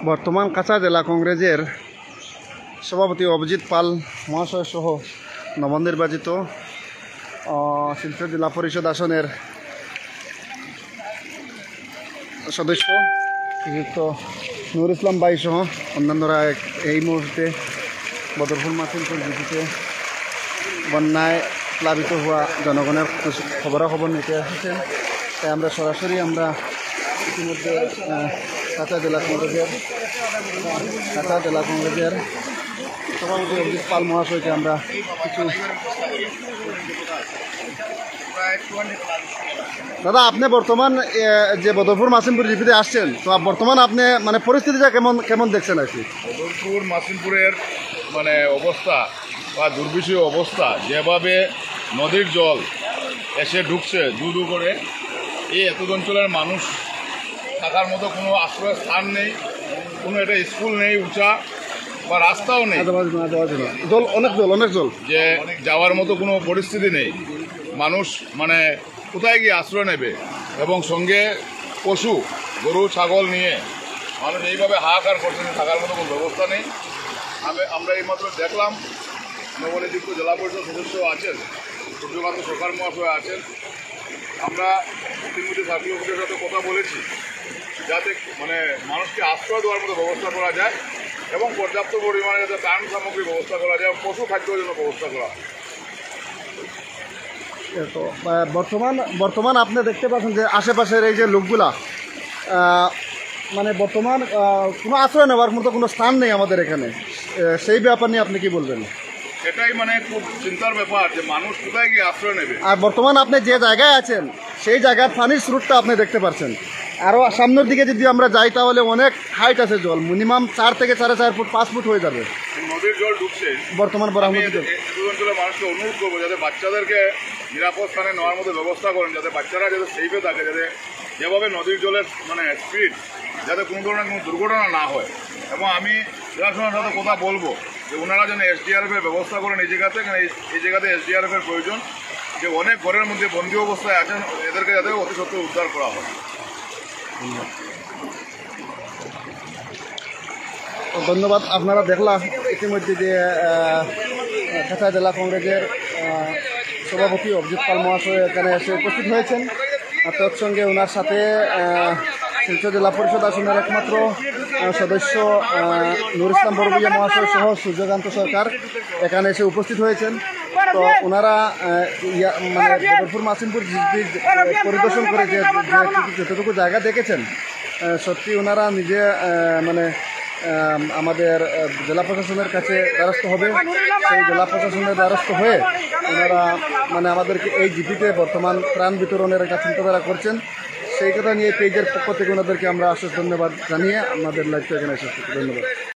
বর্তমান কাছা জেলা কংগ্রেসের সভাপতি অভিজিৎ পাল মহাশয় সহ নবনির্বাচিত শিলচর জেলা পরিষদ আসনের সদস্য শ্রীযুক্ত নুর ইসলাম ভাই সহ অন্যান্যরা এই মুহূর্তে বদরপুর মাসিমপুর জিপিতে বন্যায় প্লাবিত হওয়া জনগণের খবরাখবর নিতে এসেছেন। তাই আমরা সরাসরি ইতিমধ্যে কাছা জেলা কংগ্রেসের সভাপতি অভিজিৎ পাল মহাশয়কে আমরা কিছু দাদা, আপনি বর্তমান যে বদরপুর মাসিমপুর জিপিতে আসছেন, তো বর্তমান আপনি মানে পরিস্থিতিটা কেমন দেখছেন আর কি? বদরপুর মাসিমপুরের অবস্থা বা দুর্বিষহ অবস্থা, যেভাবে নদীর জল এসে ঢুকছে দু করে, এই এত অঞ্চলের মানুষ থাকার মতো কোনো আশ্রয় স্থান নেই, কোনো একটা স্কুল নেই উঁচা বা রাস্তাও নেই, জল অনেক জল যে যাওয়ার মতো কোনো পরিস্থিতি নেই। মানুষ কোথায় গিয়ে আশ্রয় নেবে, এবং সঙ্গে পশু গরু ছাগল নিয়ে মানুষ এইভাবে হাহাকার করছে, থাকার মতো কোনো ব্যবস্থা নেই। আমরা এইমাত্র দেখলাম নবনিযুক্ত জেলা পরিষদ সদস্য আছেন, সূর্যকান্ত সরকার মহাশয় আছেন। আমরা ইতিমধ্যে সার্কেল অফিসের সাথে কথা বলেছি, যাতে মানুষকে আশ্রয় দেওয়ার মতো ব্যবস্থা করা যায় এবং পর্যাপ্ত পরিমাণে যাতে ত্রাণ সামগ্রী ব্যবস্থা করা যায়, পশু খাদ্যের জন্য ব্যবস্থা করা হয়। তো বর্তমান আপনি দেখতে পাচ্ছেন যে আশেপাশের এই যে লোকগুলা বর্তমান কোনো আশ্রয় নেওয়ার মতো কোনো স্থান নেই আমাদের এখানে। সেই ব্যাপার নিয়ে আপনি কি বলবেন? এটাই খুব চিন্তার ব্যাপার যে মানুষ কোথায় গিয়ে আশ্রয় নেবে। আর বর্তমান আপনি যে জায়গায় আছেন সেই জায়গার পানির স্রোতটা আপনি দেখতে পাচ্ছেন। আরও সামনের দিকে যদি আমরা যাই তাহলে অনেক হাইট আছে, জল মিনিমাম 4 থেকে 4.5 ফুট 5 ফুট হয়ে যাবে। নদীর জল ঢুকছে বর্তমান অঞ্চলের মানুষকে অনুরোধ করবো যাতে বাচ্চাদেরকে নিরাপদ স্থানে নেওয়ার মতো ব্যবস্থা করেন, যাতে বাচ্চারা যাতে সেফে থাকে, যাতে যেভাবে নদীর জলের স্পিড যাতে কোনো ধরনের কোনো দুর্ঘটনা না হয়। এবং আমি জেলাশাসনের সাথে কথা বলবো যে ওনারা যেন এসডিআরএফের ব্যবস্থা করেন এই জায়গাতে, এই জায়গাতে এসডিআরএফের প্রয়োজন, যে অনেক ঘরের মধ্যে বন্দী অবস্থায় আছেন, এদেরকে যাতে অতি সত্ত্বর উদ্ধার করা হয়। ধন্যবাদ। আপনারা দেখলাম ইতিমধ্যে যে কাছা জেলা কংগ্রেসের সভাপতি অভিজিৎ পাল মহাশয় এখানে এসে উপস্থিত হয়েছেন। তৎসঙ্গে ওনার সাথে শিলচর জেলা পরিষদ আসনের একমাত্র সদস্য নুর ইসলাম বড়ভূইয়া মহাশয় সহ সূর্যকান্ত সরকার এখানে এসে উপস্থিত হয়েছেন। তো ওনারা বদরপুর মাসিমপুর পরিদর্শন করে যে যতটুকু জায়গা দেখেছেন, সত্যি ওনারা নিজে আমাদের জেলা প্রশাসনের কাছে দ্বারস্থ হবে। সেই জেলা প্রশাসনের দ্বারস্থ হয়ে ওনারা আমাদেরকে এই জিপিতে বর্তমান ত্রাণ বিতরণের একটা চিন্তাধারা করছেন। সেই কথা নিয়ে পেজের পক্ষ থেকে ওনাদেরকে আমরা অশেষ ধন্যবাদ জানিয়ে আমাদের লাইভটা এখানে শেষ করছি। ধন্যবাদ।